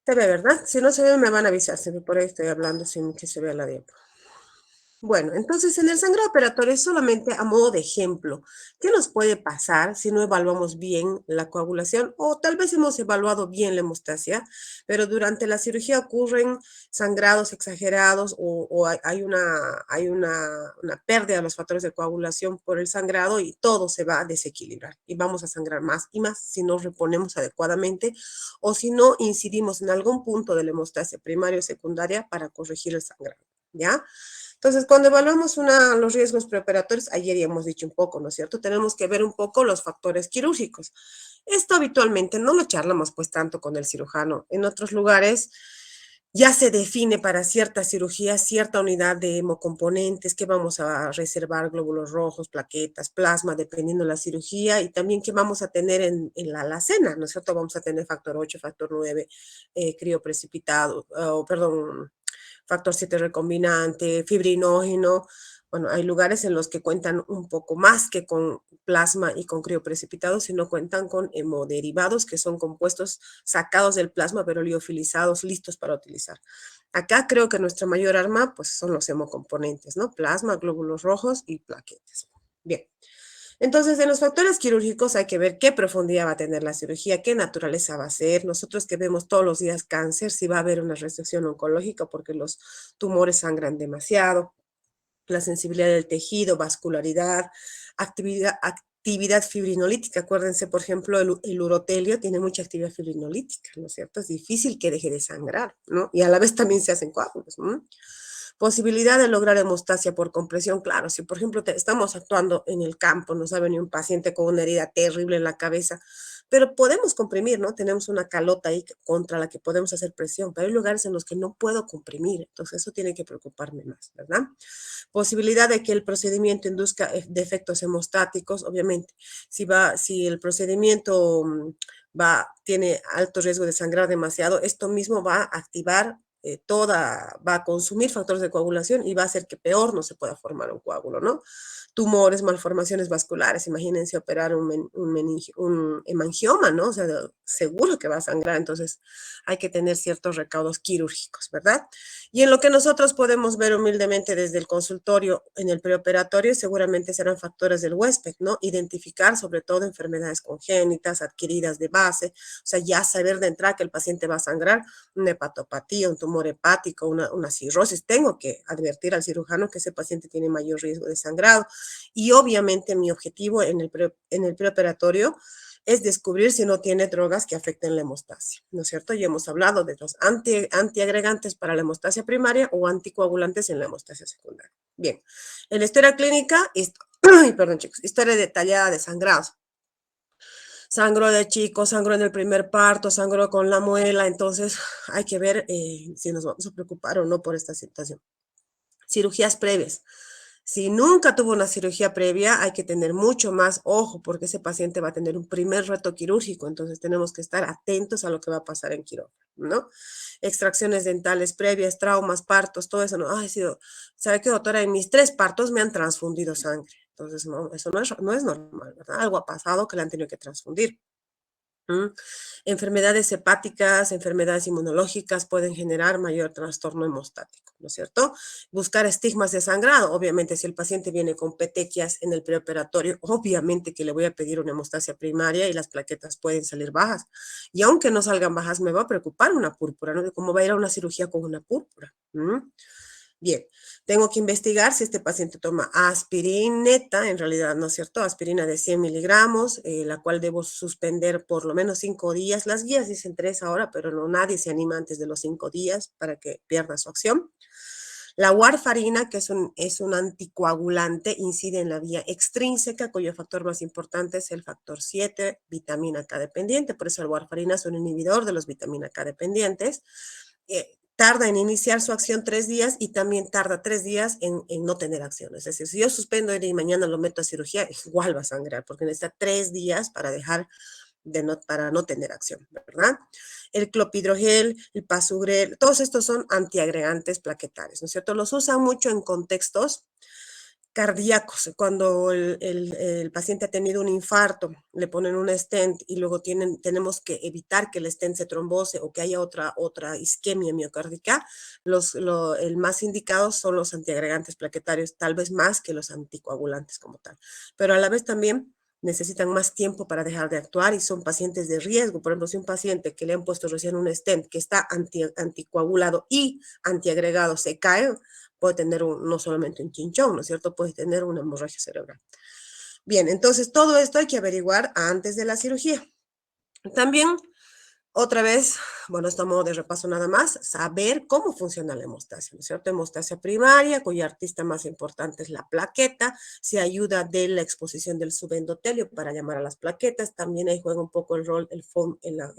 Se ve, ¿verdad? Si no se ve, me van a avisar. Se ve por ahí, estoy hablando sin que se vea la diapo. Bueno, entonces en el sangrado operatorio solamente a modo de ejemplo, ¿qué nos puede pasar si no evaluamos bien la coagulación? O tal vez hemos evaluado bien la hemostasia, pero durante la cirugía ocurren sangrados exagerados o hay una pérdida de los factores de coagulación por el sangrado y todo se va a desequilibrar y vamos a sangrar más y más si no reponemos adecuadamente o si no incidimos en algún punto de la hemostasia primaria o secundaria para corregir el sangrado, ¿ya? Entonces, cuando evaluamos los riesgos preoperatorios, ayer ya hemos dicho un poco, ¿no es cierto? Tenemos que ver un poco los factores quirúrgicos. Esto habitualmente no lo charlamos pues tanto con el cirujano. En otros lugares ya se define para cierta cirugía cierta unidad de hemocomponentes, que vamos a reservar glóbulos rojos, plaquetas, plasma, dependiendo de la cirugía, y también que vamos a tener en la alacena, ¿no es cierto? Vamos a tener factor 8, factor 9, crioprecipitado, perdón, factor 7 recombinante, fibrinógeno. Bueno, hay lugares en los que cuentan un poco más que con plasma y con crioprecipitados, sino cuentan con hemoderivados, que son compuestos sacados del plasma, pero liofilizados, listos para utilizar. Acá creo que nuestra mayor arma, pues, son los hemocomponentes, ¿no? Plasma, glóbulos rojos y plaquetas. Bien. Entonces, en los factores quirúrgicos hay que ver qué profundidad va a tener la cirugía, qué naturaleza va a ser. Nosotros que vemos todos los días cáncer, si va a haber una restricción oncológica porque los tumores sangran demasiado, la sensibilidad del tejido, vascularidad, actividad fibrinolítica. Acuérdense, por ejemplo, el urotelio tiene mucha actividad fibrinolítica, ¿no es cierto? Es difícil que deje de sangrar, ¿no? Y a la vez también se hacen coágulos, ¿no? Posibilidad de lograr hemostasia por compresión, claro, si por ejemplo estamos actuando en el campo, nos ha venido un paciente con una herida terrible en la cabeza, pero podemos comprimir, ¿no? Tenemos una calota ahí contra la que podemos hacer presión, pero hay lugares en los que no puedo comprimir, entonces eso tiene que preocuparme más, ¿verdad? Posibilidad de que el procedimiento induzca defectos hemostáticos, obviamente, si el procedimiento tiene alto riesgo de sangrar demasiado, esto mismo va a activar va a consumir factores de coagulación y va a hacer que peor no se pueda formar un coágulo, ¿no? Tumores, malformaciones vasculares, imagínense operar un hemangioma, ¿no? O sea, seguro que va a sangrar, entonces hay que tener ciertos recaudos quirúrgicos, ¿verdad? Y en lo que nosotros podemos ver humildemente desde el consultorio en el preoperatorio, seguramente serán factores del huésped, ¿no? Identificar sobre todo enfermedades congénitas, adquiridas de base, o sea, ya saber de entrada que el paciente va a sangrar, una hepatopatía, un tumor hepático, una cirrosis. Tengo que advertir al cirujano que ese paciente tiene mayor riesgo de sangrado. Y obviamente mi objetivo en el preoperatorio es descubrir si no tiene drogas que afecten la hemostasia, ¿no es cierto? Ya hemos hablado de los antiagregantes para la hemostasia primaria o anticoagulantes en la hemostasia secundaria. Bien, en la historia clínica, perdón chicos, historia detallada de sangrados. Sangró de chico, sangró en el primer parto, sangró con la muela, entonces hay que ver si nos vamos a preocupar o no por esta situación. Cirugías previas. Si nunca tuvo una cirugía previa, hay que tener mucho más ojo porque ese paciente va a tener un primer reto quirúrgico, entonces tenemos que estar atentos a lo que va a pasar en quirófano, ¿no? Extracciones dentales previas, traumas, partos, todo eso, ¿no? Ay, sí, ¿sabe qué, doctora? En mis 3 partos me han transfundido sangre. Entonces, no, eso no es normal, ¿verdad? Algo ha pasado que le han tenido que transfundir. ¿Mm? Enfermedades hepáticas, enfermedades inmunológicas pueden generar mayor trastorno hemostático, ¿no es cierto? Buscar estigmas de sangrado. Obviamente, si el paciente viene con petequias en el preoperatorio, obviamente que le voy a pedir una hemostasia primaria y las plaquetas pueden salir bajas. Y aunque no salgan bajas, me va a preocupar una púrpura, ¿no? ¿Cómo va a ir a una cirugía con una púrpura? Bien, tengo que investigar si este paciente toma aspirineta, en realidad, ¿no es cierto? Aspirina de 100 miligramos, la cual debo suspender por lo menos 5 días. Las guías dicen 3 ahora, pero no, nadie se anima antes de los 5 días para que pierda su acción. La warfarina, que es un anticoagulante, incide en la vía extrínseca, cuyo factor más importante es el factor 7, vitamina K dependiente. Por eso la warfarina es un inhibidor de los vitamina K dependientes. Tarda en iniciar su acción 3 días y también tarda 3 días en no tener acción. Es decir, si yo suspendo y mañana lo meto a cirugía, igual va a sangrar, porque necesita 3 días para no tener acción, ¿verdad? El clopidogrel, el pasugrel, todos estos son antiagregantes plaquetarios, ¿no es cierto? Los usan mucho en contextos cardíacos. Cuando el paciente ha tenido un infarto, le ponen un stent y luego tenemos que evitar que el stent se trombose o que haya otra isquemia miocárdica, el más indicado son los antiagregantes plaquetarios, tal vez más que los anticoagulantes como tal. Pero a la vez también necesitan más tiempo para dejar de actuar y son pacientes de riesgo. Por ejemplo, si un paciente que le han puesto recién un stent que está anticoagulado y antiagregado se cae, puede tener no solamente un chinchón, ¿no es cierto? Puede tener una hemorragia cerebral. Bien, entonces todo esto hay que averiguar antes de la cirugía. También otra vez, bueno, esto a modo de repaso nada más, saber cómo funciona la hemostasia, ¿no es cierto? Hemostasia primaria, cuya artista más importante es la plaqueta, se ayuda de la exposición del subendotelio para llamar a las plaquetas, también ahí juega un poco el rol el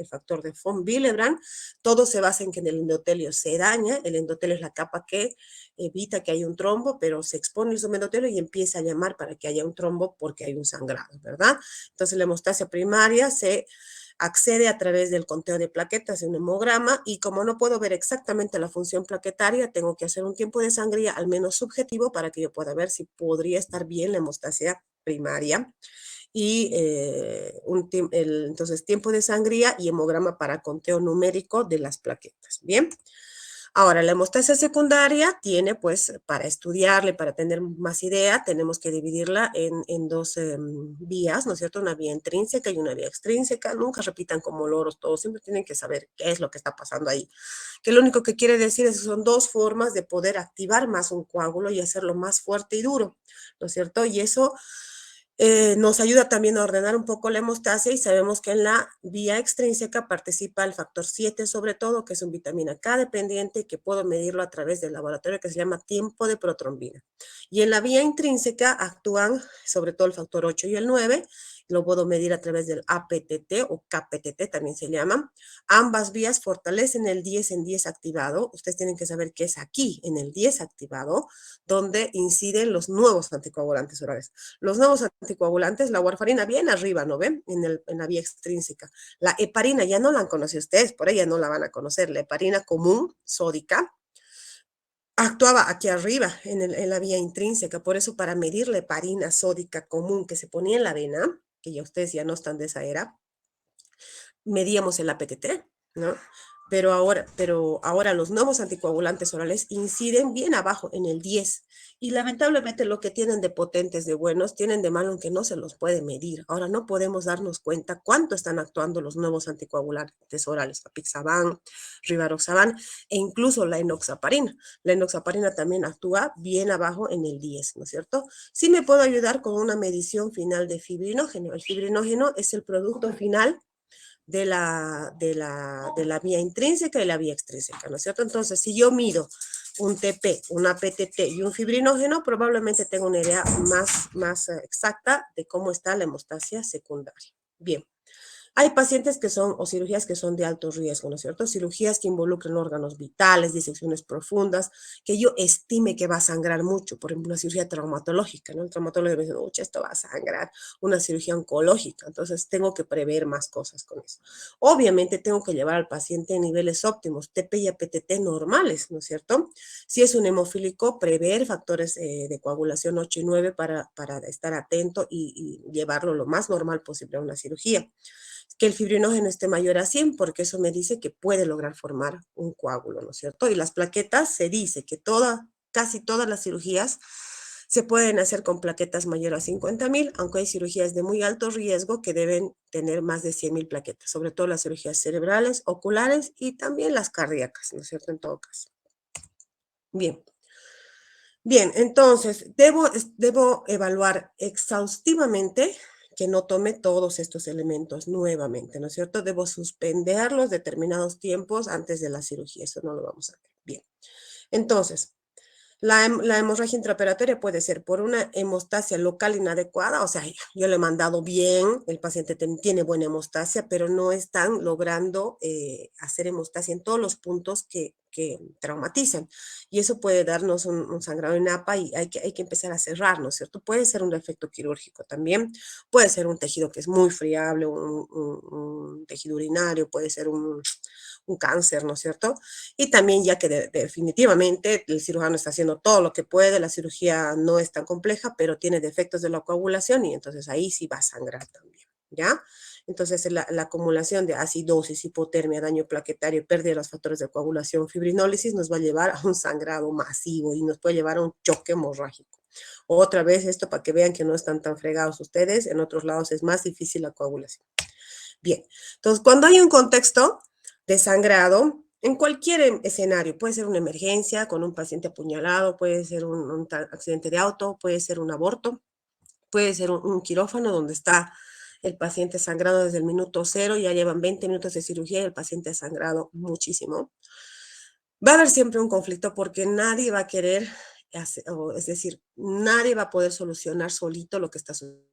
factor de von Willebrand, todo se basa en que el endotelio se daña, el endotelio es la capa que evita que haya un trombo, pero se expone el subendotelio y empieza a llamar para que haya un trombo porque hay un sangrado, ¿verdad? Entonces la hemostasia primaria se accede a través del conteo de plaquetas de un hemograma y como no puedo ver exactamente la función plaquetaria, tengo que hacer un tiempo de sangría al menos subjetivo para que yo pueda ver si podría estar bien la hemostasia primaria. Y entonces tiempo de sangría y hemograma para conteo numérico de las plaquetas. Bien. Ahora, la hemostasia secundaria tiene, pues, para estudiarle, para tener más idea, tenemos que dividirla en dos vías, ¿no es cierto? Una vía intrínseca y una vía extrínseca. Nunca repitan como loros todos, siempre tienen que saber qué es lo que está pasando ahí. Que lo único que quiere decir es que son dos formas de poder activar más un coágulo y hacerlo más fuerte y duro, ¿no es cierto? Y eso nos ayuda también a ordenar un poco la hemostasia y sabemos que en la vía extrínseca participa el factor 7 sobre todo, que es un vitamina K dependiente y que puedo medirlo a través del laboratorio que se llama tiempo de protrombina. Y en la vía intrínseca actúan sobre todo el factor 8 y el 9, lo puedo medir a través del APTT o KPTT también se llama. Ambas vías fortalecen el 10 en 10 activado. Ustedes tienen que saber que es aquí, en el 10 activado, donde inciden los nuevos anticoagulantes orales. Los nuevos anticoagulantes, la warfarina bien arriba, ¿no ven? En la vía extrínseca. La heparina ya no la han conocido ustedes, por ella no la van a conocer. La heparina común, sódica, actuaba aquí arriba en la vía intrínseca. Por eso para medir la heparina sódica común que se ponía en la vena, que ya ustedes ya no están de esa era, medíamos el APTT, ¿no? Pero ahora los nuevos anticoagulantes orales inciden bien abajo en el 10 y lamentablemente lo que tienen de potentes, de buenos, tienen de malo en que no se los puede medir. Ahora no podemos darnos cuenta cuánto están actuando los nuevos anticoagulantes orales, apixaban, rivaroxaban e incluso la enoxaparina. La enoxaparina también actúa bien abajo en el 10, ¿no es cierto? Sí me puedo ayudar con una medición final de fibrinógeno. El fibrinógeno es el producto final de la vía intrínseca y la vía extrínseca, ¿no es cierto? Entonces, si yo mido un TP, un APTT y un fibrinógeno, probablemente tengo una idea más exacta de cómo está la hemostasia secundaria. Bien. Hay pacientes que son, o cirugías que son de alto riesgo, ¿no es cierto? Cirugías que involucran órganos vitales, disecciones profundas, que yo estime que va a sangrar mucho, por ejemplo, una cirugía traumatológica, ¿no? El traumatólogo me dice, uy, esto va a sangrar, una cirugía oncológica, entonces tengo que prever más cosas con eso. Obviamente tengo que llevar al paciente a niveles óptimos, TP y APTT normales, ¿no es cierto? Si es un hemofílico, prever factores de coagulación 8 y 9 para estar atento y llevarlo lo más normal posible a una cirugía que el fibrinógeno esté mayor a 100, porque eso me dice que puede lograr formar un coágulo, ¿no es cierto? Y las plaquetas se dice que casi todas las cirugías se pueden hacer con plaquetas mayor a 50,000, aunque hay cirugías de muy alto riesgo que deben tener más de 100,000 plaquetas, sobre todo las cirugías cerebrales, oculares y también las cardíacas, ¿no es cierto? En todo caso. Bien. Bien, entonces debo evaluar exhaustivamente que no tome todos estos elementos nuevamente, ¿no es cierto? Debo suspender los determinados tiempos antes de la cirugía, eso no lo vamos a ver. Bien, entonces, la hemorragia intraoperatoria puede ser por una hemostasia local inadecuada, o sea, yo le he mandado bien, el paciente tiene buena hemostasia, pero no están logrando hacer hemostasia en todos los puntos que traumatizan. Y eso puede darnos un sangrado en APA y hay que empezar a cerrar, ¿no es cierto? Puede ser un efecto quirúrgico también, puede ser un tejido que es muy friable, un tejido urinario, puede ser un cáncer, ¿no es cierto? Y también ya que definitivamente el cirujano está haciendo haciendo todo lo que puede, la cirugía no es tan compleja, pero tiene defectos de la coagulación y entonces ahí sí va a sangrar también, ¿ya? Entonces la acumulación de acidosis, hipotermia, daño plaquetario, pérdida de los factores de coagulación, fibrinólisis nos va a llevar a un sangrado masivo y nos puede llevar a un choque hemorrágico. Otra vez esto para que vean que no están tan fregados ustedes, en otros lados es más difícil la coagulación. Bien, entonces cuando hay un contexto de sangrado, en cualquier escenario, puede ser una emergencia con un paciente apuñalado, puede ser un accidente de auto, puede ser un aborto, puede ser un quirófano donde está el paciente sangrado desde el minuto cero, ya llevan 20 minutos de cirugía y el paciente ha sangrado muchísimo. Va a haber siempre un conflicto porque nadie va a querer, es decir, nadie va a poder solucionar solito lo que está sucediendo.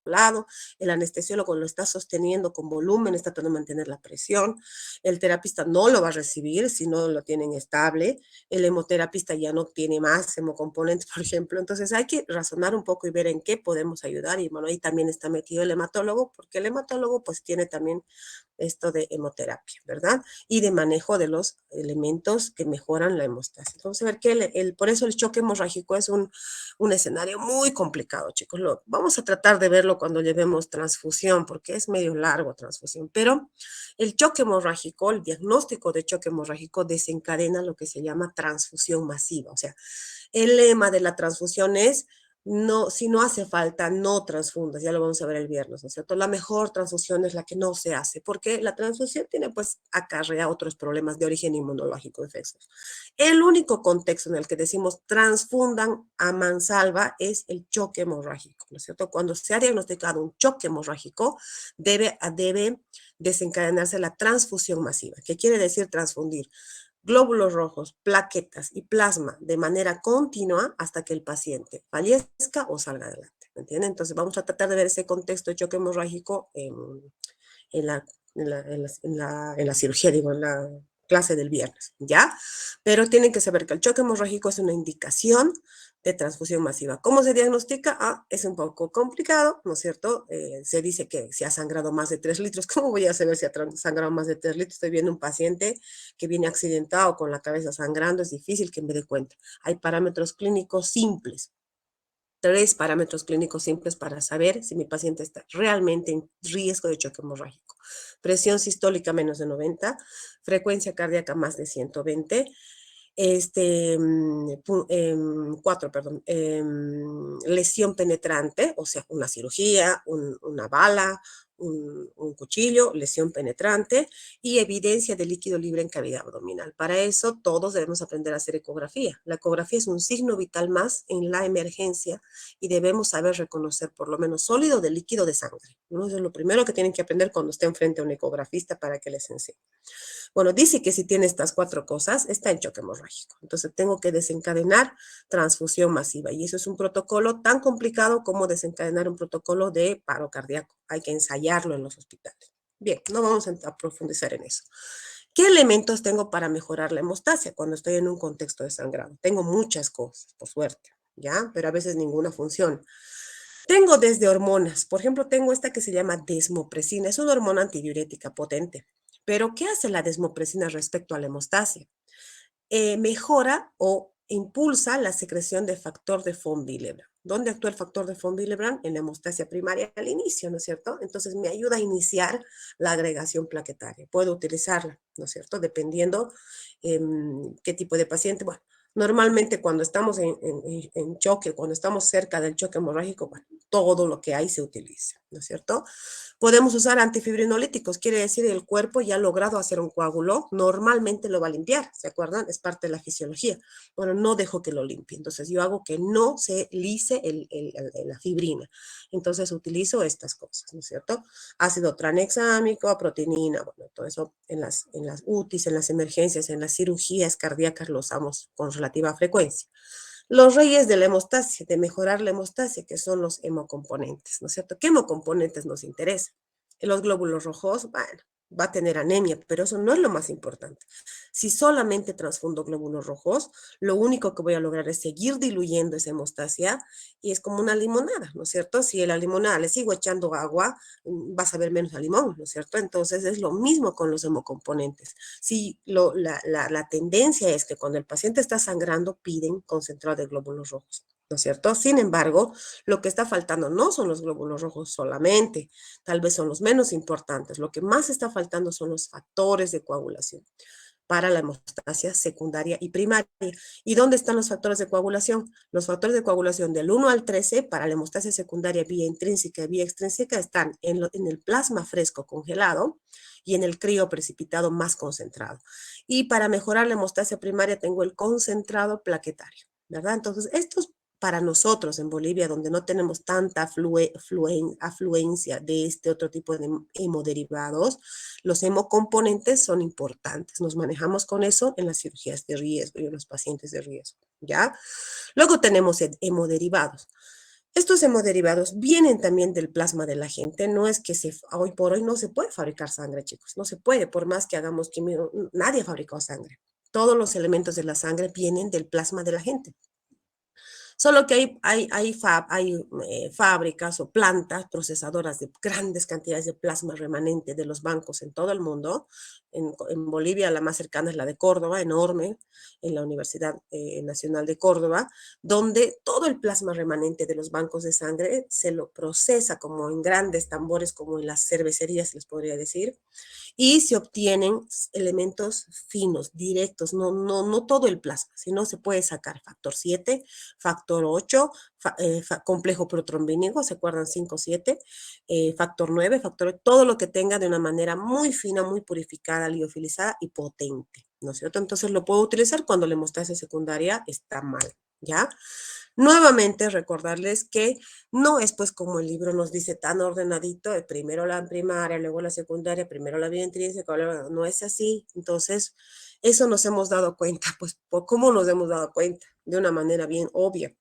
Lado, el anestesiólogo lo está sosteniendo con volumen, está tratando de mantener la presión, el terapista no lo va a recibir si no lo tienen estable, el hemoterapista ya no tiene más hemocomponentes, por ejemplo, entonces hay que razonar un poco y ver en qué podemos ayudar y bueno, ahí también está metido el hematólogo, porque el hematólogo pues tiene también esto de hemoterapia, ¿verdad? Y de manejo de los elementos que mejoran la hemostasis. Vamos a ver que por eso el choque hemorrágico es un escenario muy complicado, chicos. Vamos a tratar de verlo cuando llevemos transfusión, porque es medio largo transfusión, pero el choque hemorrágico, el diagnóstico de choque hemorrágico desencadena lo que se llama transfusión masiva. O sea, el lema de la transfusión es no, si no hace falta, no transfundas, ya lo vamos a ver el viernes, ¿no es cierto? La mejor transfusión es la que no se hace, porque la transfusión tiene, pues, acarrea otros problemas de origen inmunológico infeccioso. El único contexto en el que decimos transfundan a mansalva es el choque hemorrágico, ¿no es cierto? Cuando se ha diagnosticado un choque hemorrágico, debe desencadenarse la transfusión masiva. ¿Qué quiere decir transfundir? Glóbulos rojos, plaquetas y plasma de manera continua hasta que el paciente fallezca o salga adelante. ¿Me entienden? Entonces vamos a tratar de ver ese contexto de choque hemorrágico en la, en la cirugía, digo, en la clase del viernes, ¿ya? Pero tienen que saber que el choque hemorrágico es una indicación de transfusión masiva. ¿Cómo se diagnostica? Es un poco complicado, ¿no es cierto? Se dice que si ha sangrado más de 3 litros, ¿cómo voy a saber si ha sangrado más de 3 litros? Estoy viendo un paciente que viene accidentado con la cabeza sangrando, es difícil que me dé cuenta. Hay parámetros clínicos simples, 3 parámetros clínicos simples para saber si mi paciente está realmente en riesgo de choque hemorrágico. Presión sistólica menos de 90, frecuencia cardíaca más de 120, 4, perdón, lesión penetrante, o sea, una cirugía, una bala, un cuchillo, lesión penetrante y evidencia de líquido libre en cavidad abdominal. Para eso todos debemos aprender a hacer ecografía. La ecografía es un signo vital más en la emergencia y debemos saber reconocer por lo menos sólido de líquido de sangre. ¿No? Eso es lo primero que tienen que aprender cuando estén frente a un ecografista para que les enseñe. Bueno, dice que si tiene estas 4 cosas, está en choque hemorrágico. Entonces tengo que desencadenar transfusión masiva. Y eso es un protocolo tan complicado como desencadenar un protocolo de paro cardíaco. Hay que ensayarlo en los hospitales. Bien, no vamos a profundizar en eso. ¿Qué elementos tengo para mejorar la hemostasia cuando estoy en un contexto de sangrado? Tengo muchas cosas, por suerte, ¿ya? Pero a veces ninguna funciona. Tengo desde hormonas. Por ejemplo, tengo esta que se llama desmopresina. Es una hormona antidiurética potente. Pero, ¿qué hace la desmopresina respecto a la hemostasia? Mejora o impulsa la secreción de factor de von Willebrand. ¿Dónde actúa el factor de von Willebrand? En la hemostasia primaria al inicio, ¿no es cierto? Entonces me ayuda a iniciar la agregación plaquetaria. Puedo utilizarla, ¿no es cierto? Dependiendo qué tipo de paciente. Bueno, normalmente cuando estamos en choque, cuando estamos cerca del choque hemorrágico, bueno, todo lo que hay se utiliza, ¿no es cierto? Podemos usar antifibrinolíticos, quiere decir el cuerpo ya ha logrado hacer un coágulo, normalmente lo va a limpiar, ¿se acuerdan? Es parte de la fisiología. Bueno, no dejo que lo limpie, entonces yo hago que no se lise la fibrina. Entonces utilizo estas cosas, ¿no es cierto? Ácido tranexámico, proteinina, bueno, todo eso en las UTIs, en las emergencias, en las cirugías cardíacas lo usamos con relativa frecuencia. Los reyes de la hemostasia, de mejorar la hemostasia, que son los hemocomponentes, ¿no es cierto? ¿Qué hemocomponentes nos interesan? Los glóbulos rojos, bueno, va a tener anemia, pero eso no es lo más importante. Si solamente transfundo glóbulos rojos, lo único que voy a lograr es seguir diluyendo esa hemostasia y es como una limonada, ¿no es cierto? Si a la limonada le sigo echando agua, vas a ver menos a limón, ¿no es cierto? Entonces es lo mismo con los hemocomponentes. Si la tendencia es que cuando el paciente está sangrando, piden concentrado de glóbulos rojos, ¿no es cierto? Sin embargo, lo que está faltando no son los glóbulos rojos solamente, tal vez son los menos importantes. Lo que más está faltando son los factores de coagulación para la hemostasia secundaria y primaria. ¿Y dónde están los factores de coagulación? Los factores de coagulación del 1 al 13 para la hemostasia secundaria vía intrínseca y vía extrínseca están en el plasma fresco congelado y en el crío precipitado más concentrado. Y para mejorar la hemostasia primaria tengo el concentrado plaquetario, ¿verdad? Entonces, estos para nosotros en Bolivia, donde no tenemos tanta afluencia de este otro tipo de hemoderivados, los hemocomponentes son importantes. Nos manejamos con eso en las cirugías de riesgo y en los pacientes de riesgo, ¿ya? Luego tenemos hemoderivados. Estos hemoderivados vienen también del plasma de la gente. No es que hoy por hoy no se puede fabricar sangre, chicos. No se puede, por más que hagamos quimio, nadie fabricó sangre. Todos los elementos de la sangre vienen del plasma de la gente. Solo que hay fábricas o plantas procesadoras de grandes cantidades de plasma remanente de los bancos en todo el mundo. En Bolivia la más cercana es la de Córdoba, enorme, en la Universidad Nacional de Córdoba, donde todo el plasma remanente de los bancos de sangre se lo procesa como en grandes tambores, como en las cervecerías, les podría decir, y se obtienen elementos finos, directos, no todo el plasma, sino se puede sacar factor 7, factor 8, complejo protrombínico, ¿se acuerdan? 5, 7, factor 9, factor 8, todo lo que tenga de una manera muy fina, muy purificada, liofilizada y potente, ¿no es cierto? Entonces lo puedo utilizar cuando la hemostasia secundaria está mal, ¿ya? Nuevamente recordarles que no es pues como el libro nos dice tan ordenadito, primero la primaria, luego la secundaria, primero la vía intrínseca, no es así. Entonces, eso nos hemos dado cuenta, pues, ¿cómo nos hemos dado cuenta? De una manera bien obvia.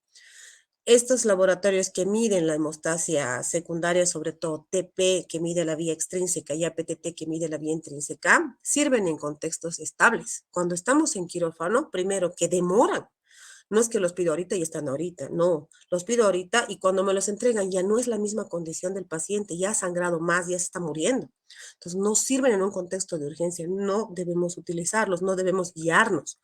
Estos laboratorios que miden la hemostasia secundaria, sobre todo TP, que mide la vía extrínseca, y APTT, que mide la vía intrínseca, sirven en contextos estables. Cuando estamos en quirófano, primero que demoran. No es que los pido ahorita y están ahorita, no. Los pido ahorita y cuando me los entregan ya no es la misma condición del paciente, ya ha sangrado más, ya se está muriendo. Entonces no sirven en un contexto de urgencia, no debemos utilizarlos, no debemos guiarnos.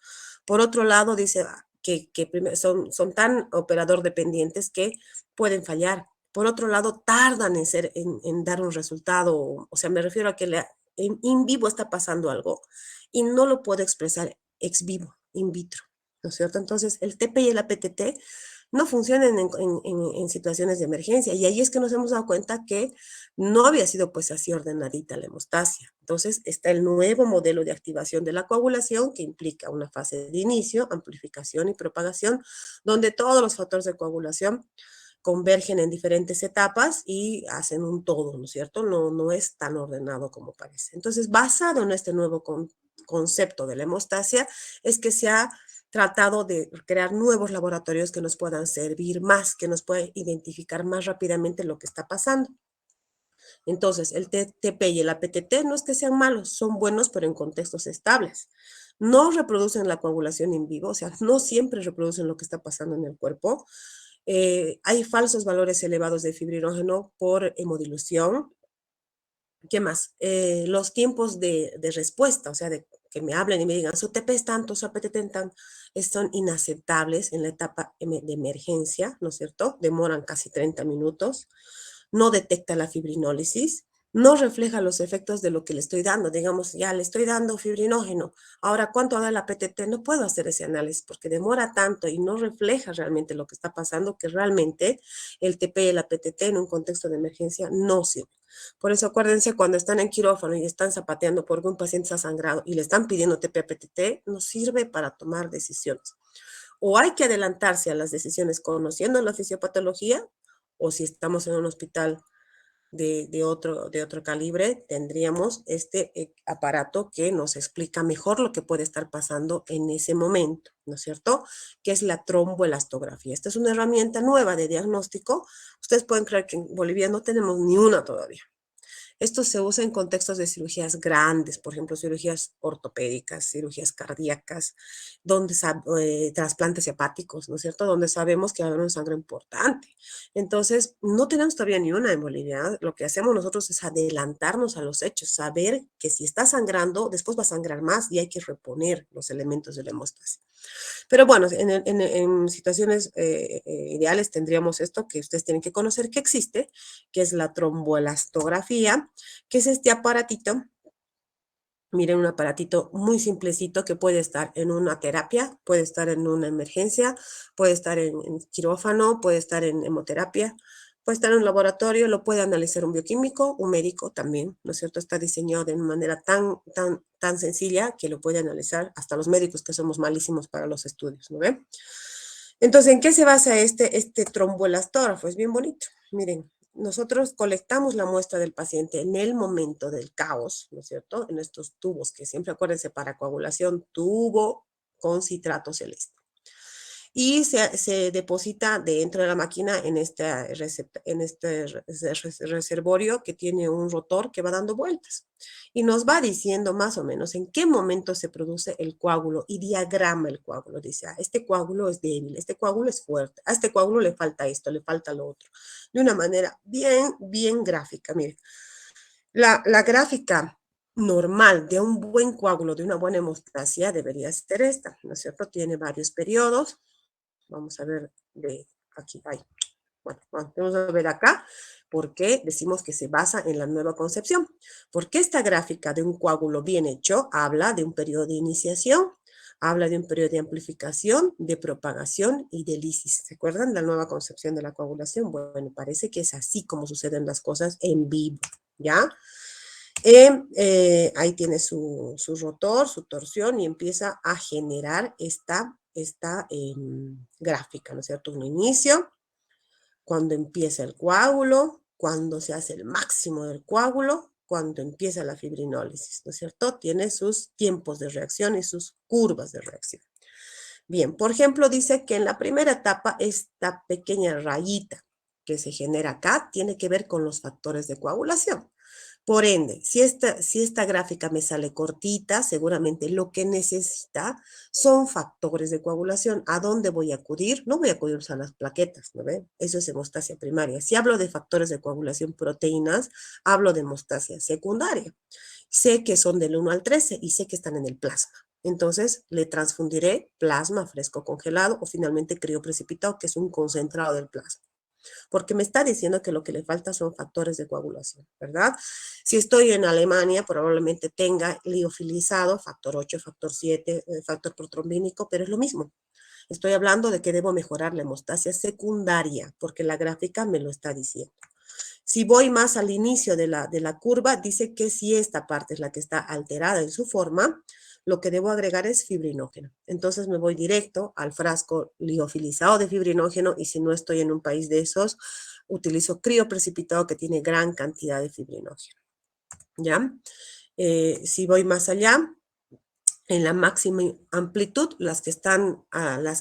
Por otro lado, dice que son tan operador dependientes que pueden fallar. Por otro lado, tardan en dar un resultado, o sea, me refiero a que in vivo está pasando algo y no lo puedo expresar ex vivo, in vitro. ¿No es cierto? Entonces, el TP y el APTT no funcionan en situaciones de emergencia. Y ahí es que nos hemos dado cuenta que no había sido pues así ordenadita la hemostasia. Entonces, está el nuevo modelo de activación de la coagulación que implica una fase de inicio, amplificación y propagación, donde todos los factores de coagulación convergen en diferentes etapas y hacen un todo, ¿no es cierto? No es tan ordenado como parece. Entonces, basado en este nuevo concepto de la hemostasia, es que se ha tratado de crear nuevos laboratorios que nos puedan servir más, que nos puedan identificar más rápidamente lo que está pasando. Entonces, el TP y el APTT no es que sean malos, son buenos, pero en contextos estables. No reproducen la coagulación en vivo, o sea, no siempre reproducen lo que está pasando en el cuerpo. Hay falsos valores elevados de fibrinógeno por hemodilución. ¿Qué más? Los tiempos de respuesta, o sea, de que me hablen y me digan, su TP es tanto, su APTT es tanto, son inaceptables en la etapa de emergencia, ¿no es cierto? Demoran casi 30 minutos, no detecta la fibrinólisis, no refleja los efectos de lo que le estoy dando. Digamos, ya le estoy dando fibrinógeno, ahora, ¿cuánto da la PTT? No puedo hacer ese análisis porque demora tanto y no refleja realmente lo que está pasando, que realmente el TP y el APTT en un contexto de emergencia no sirve. Por eso acuérdense, cuando están en quirófano y están zapateando porque un paciente está sangrado y le están pidiendo TP-PTT, no sirve para tomar decisiones. O hay que adelantarse a las decisiones conociendo la fisiopatología, o si estamos en un hospital de otro calibre, tendríamos este aparato que nos explica mejor lo que puede estar pasando en ese momento, ¿no es cierto? Que es la tromboelastografía. Esta es una herramienta nueva de diagnóstico. Ustedes pueden creer que en Bolivia no tenemos ni una todavía. Esto se usa en contextos de cirugías grandes, por ejemplo, cirugías ortopédicas, cirugías cardíacas, donde trasplantes hepáticos, ¿no es cierto? Donde sabemos que va a haber un sangre importante. Entonces, no tenemos todavía ni una en Bolivia. Lo que hacemos nosotros es adelantarnos a los hechos, saber que si está sangrando, después va a sangrar más y hay que reponer los elementos de la hemostasia. Pero bueno, en situaciones ideales tendríamos esto que ustedes tienen que conocer que existe, que es la tromboelastografía, que es este aparatito. Miren, un aparatito muy simplecito que puede estar en una terapia, puede estar en una emergencia, puede estar en quirófano, puede estar en hemoterapia, puede estar en un laboratorio, lo puede analizar un bioquímico, un médico también, ¿no es cierto? Está diseñado de una manera tan sencilla que lo puede analizar hasta los médicos que somos malísimos para los estudios, ¿no ven? Entonces, ¿en qué se basa este tromboelastógrafo? Es bien bonito. Miren, nosotros colectamos la muestra del paciente en el momento del caos, ¿no es cierto? En estos tubos, que siempre acuérdense, para coagulación, tubo con citrato celeste. Y se deposita dentro de la máquina en este reservorio que tiene un rotor que va dando vueltas. Y nos va diciendo más o menos en qué momento se produce el coágulo y diagrama el coágulo. Dice, este coágulo es débil, este coágulo es fuerte, a este coágulo le falta esto, le falta lo otro. De una manera bien gráfica. Miren, la gráfica normal de un buen coágulo, de una buena hemostasia, debería ser esta, ¿no es cierto? Tiene varios periodos. Vamos a ver de aquí. Bueno, vamos a ver acá por qué decimos que se basa en la nueva concepción. Porque esta gráfica de un coágulo bien hecho habla de un periodo de iniciación, habla de un periodo de amplificación, de propagación y de lisis. ¿Se acuerdan la nueva concepción de la coagulación? Bueno, parece que es así como suceden las cosas en vivo, ¿ya? Ahí tiene su rotor, su torsión y empieza a generar esta gráfica, ¿no es cierto? Un inicio, cuando empieza el coágulo, cuando se hace el máximo del coágulo, cuando empieza la fibrinólisis, ¿no es cierto? Tiene sus tiempos de reacción y sus curvas de reacción. Bien, por ejemplo, dice que en la primera etapa esta pequeña rayita que se genera acá tiene que ver con los factores de coagulación. Por ende, si esta gráfica me sale cortita, seguramente lo que necesita son factores de coagulación. ¿A dónde voy a acudir? No voy a acudir a las plaquetas, ¿no ven? Eso es hemostasia primaria. Si hablo de factores de coagulación proteínas, hablo de hemostasia secundaria. Sé que son del 1 al 13 y sé que están en el plasma. Entonces, le transfundiré plasma fresco congelado o finalmente crioprecipitado, que es un concentrado del plasma, porque me está diciendo que lo que le falta son factores de coagulación, ¿verdad? Si estoy en Alemania, probablemente tenga liofilizado, factor 8, factor 7, factor protrombínico, pero es lo mismo. Estoy hablando de que debo mejorar la hemostasia secundaria, porque la gráfica me lo está diciendo. Si voy más al inicio de la curva, dice que si esta parte es la que está alterada en su forma, lo que debo agregar es fibrinógeno. Entonces me voy directo al frasco liofilizado de fibrinógeno y si no estoy en un país de esos, utilizo crioprecipitado que tiene gran cantidad de fibrinógeno. ¿Ya? Si voy más allá, en la máxima amplitud, las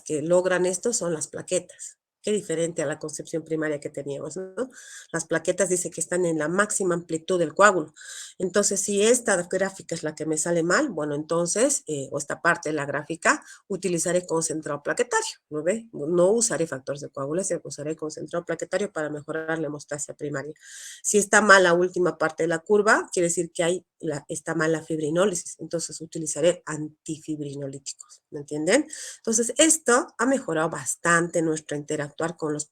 que logran esto son las plaquetas. Qué diferente a la concepción primaria que teníamos, ¿no? Las plaquetas dice que están en la máxima amplitud del coágulo. Entonces, si esta gráfica es la que me sale mal, bueno, entonces, o esta parte de la gráfica, utilizaré concentrado plaquetario, ¿no ve? No usaré factores de coagulación, usaré concentrado plaquetario para mejorar la hemostasia primaria. Si está mal la última parte de la curva, quiere decir que está mal la fibrinólisis, entonces utilizaré antifibrinolíticos, ¿me entienden? Entonces, esto ha mejorado bastante nuestro interactuar con los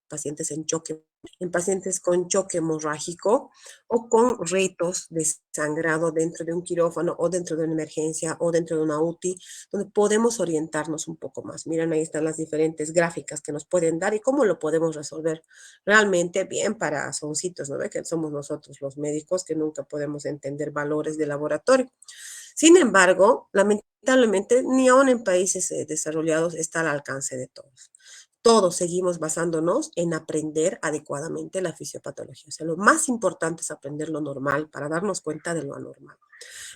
pacientes en pacientes con choque hemorrágico o con ritos de sangrado dentro de un quirófano o dentro de una emergencia o dentro de una UTI, donde podemos orientarnos un poco más. Miren, ahí están las diferentes gráficas que nos pueden dar y cómo lo podemos resolver realmente bien para soncitos, ¿no ve? Que somos nosotros los médicos que nunca podemos entender valores de laboratorio. Sin embargo, lamentablemente, ni aún en países desarrollados está al alcance de todos. Todos seguimos basándonos en aprender adecuadamente la fisiopatología. O sea, lo más importante es aprender lo normal para darnos cuenta de lo anormal.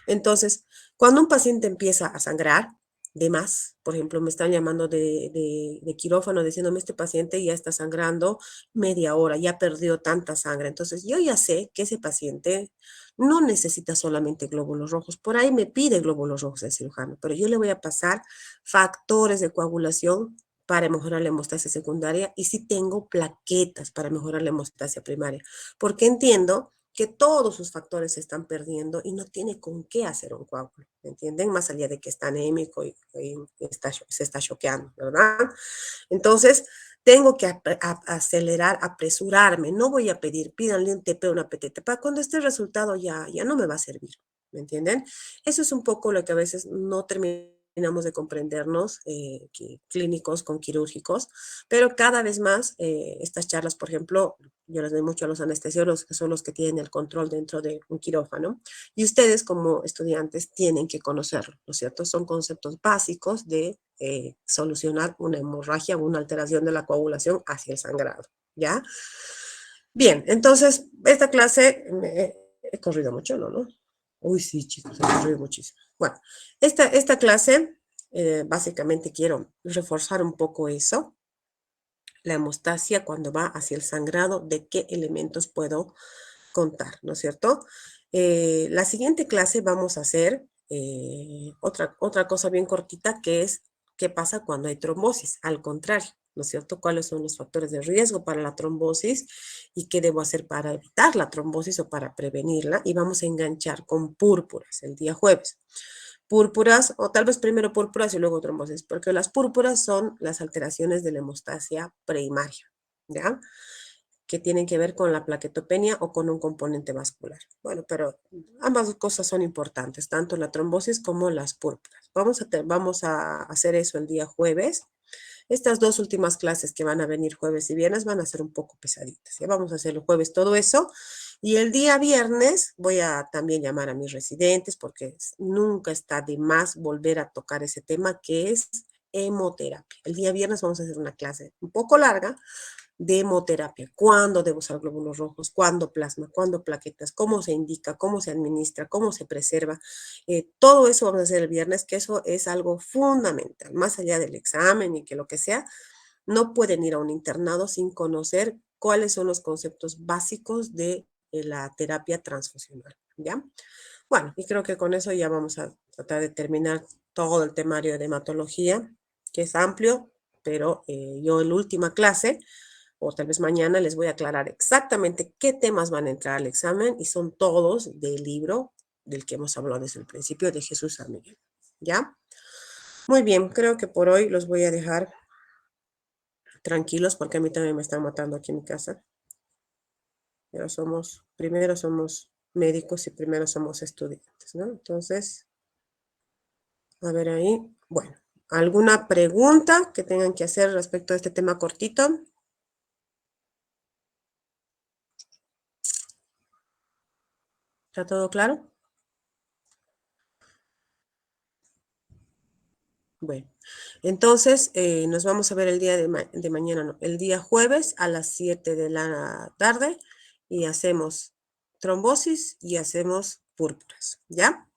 Entonces, cuando un paciente empieza a sangrar, de más. Por ejemplo, me están llamando de quirófano diciéndome este paciente ya está sangrando media hora, ya perdió tanta sangre. Entonces, yo ya sé que ese paciente no necesita solamente glóbulos rojos. Por ahí me pide glóbulos rojos el cirujano, pero yo le voy a pasar factores de coagulación para mejorar la hemostasia secundaria y si tengo plaquetas para mejorar la hemostasia primaria, porque entiendo que todos sus factores se están perdiendo y no tiene con qué hacer un coágulo, ¿me entienden? Más allá de que está anémico y se está choqueando, ¿verdad? Entonces, tengo que acelerar, apresurarme. No voy a pedir, pídanle un TP, una PTT. Para cuando esté el resultado ya no me va a servir, ¿me entienden? Eso es un poco lo que a veces no terminamos de comprendernos, clínicos con quirúrgicos, pero cada vez más estas charlas, por ejemplo, yo les doy mucho a los anestesiólogos, que son los que tienen el control dentro de un quirófano, y ustedes como estudiantes tienen que conocerlo, ¿no es cierto? Son conceptos básicos de solucionar una hemorragia o una alteración de la coagulación hacia el sangrado, ¿ya? Bien, entonces, esta clase, he corrido mucho, ¿no? Uy, sí, chicos, he corrido muchísimo. Bueno, esta clase, básicamente quiero reforzar un poco eso, la hemostasia cuando va hacia el sangrado, de qué elementos puedo contar, ¿no es cierto? La siguiente clase vamos a hacer otra cosa bien cortita que es qué pasa cuando hay trombosis, al contrario, ¿no es cierto? ¿Cuáles son los factores de riesgo para la trombosis y qué debo hacer para evitar la trombosis o para prevenirla? Y vamos a enganchar con púrpuras el día jueves. Púrpuras, o tal vez primero púrpuras y luego trombosis, porque las púrpuras son las alteraciones de la hemostasia primaria, ¿ya? Que tienen que ver con la plaquetopenia o con un componente vascular. Bueno, pero ambas cosas son importantes, tanto la trombosis como las púrpuras. Vamos a hacer eso el día jueves. Estas dos últimas clases que van a venir jueves y viernes van a ser un poco pesaditas. ¿Ya? Vamos a hacer el jueves todo eso. Y el día viernes voy a también llamar a mis residentes porque nunca está de más volver a tocar ese tema que es hemoterapia. El día viernes vamos a hacer una clase un poco larga de hemoterapia. ¿Cuándo debo usar glóbulos rojos? ¿Cuándo plasma? ¿Cuándo plaquetas? ¿Cómo se indica? ¿Cómo se administra? ¿Cómo se preserva? Todo eso vamos a hacer el viernes, que eso es algo fundamental. Más allá del examen y que lo que sea, no pueden ir a un internado sin conocer cuáles son los conceptos básicos de la terapia transfusional, ¿ya? Bueno, y creo que con eso ya vamos a tratar de terminar todo el temario de hematología, que es amplio, pero yo en la última clase o tal vez mañana les voy a aclarar exactamente qué temas van a entrar al examen y son todos del libro del que hemos hablado desde el principio de Jesús San Miguel. ¿Ya? Muy bien, creo que por hoy los voy a dejar tranquilos porque a mí también me están matando aquí en mi casa. Pero primero somos médicos y primero somos estudiantes, ¿no? Entonces, a ver ahí, bueno, ¿alguna pregunta que tengan que hacer respecto a este tema cortito? ¿Está todo claro? Bueno, entonces nos vamos a ver el día de mañana, no, el día jueves a las 7 de la tarde y hacemos trombosis y hacemos púrpuras, ¿ya?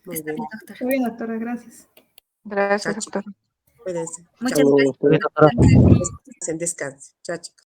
Muy Está bien. bien, doctora. Muy bien, doctora, gracias. Gracias, Chao, chicos. doctor. Cuídense. Muchas Chao. gracias. Doctora. Descansen. Chao, chicos.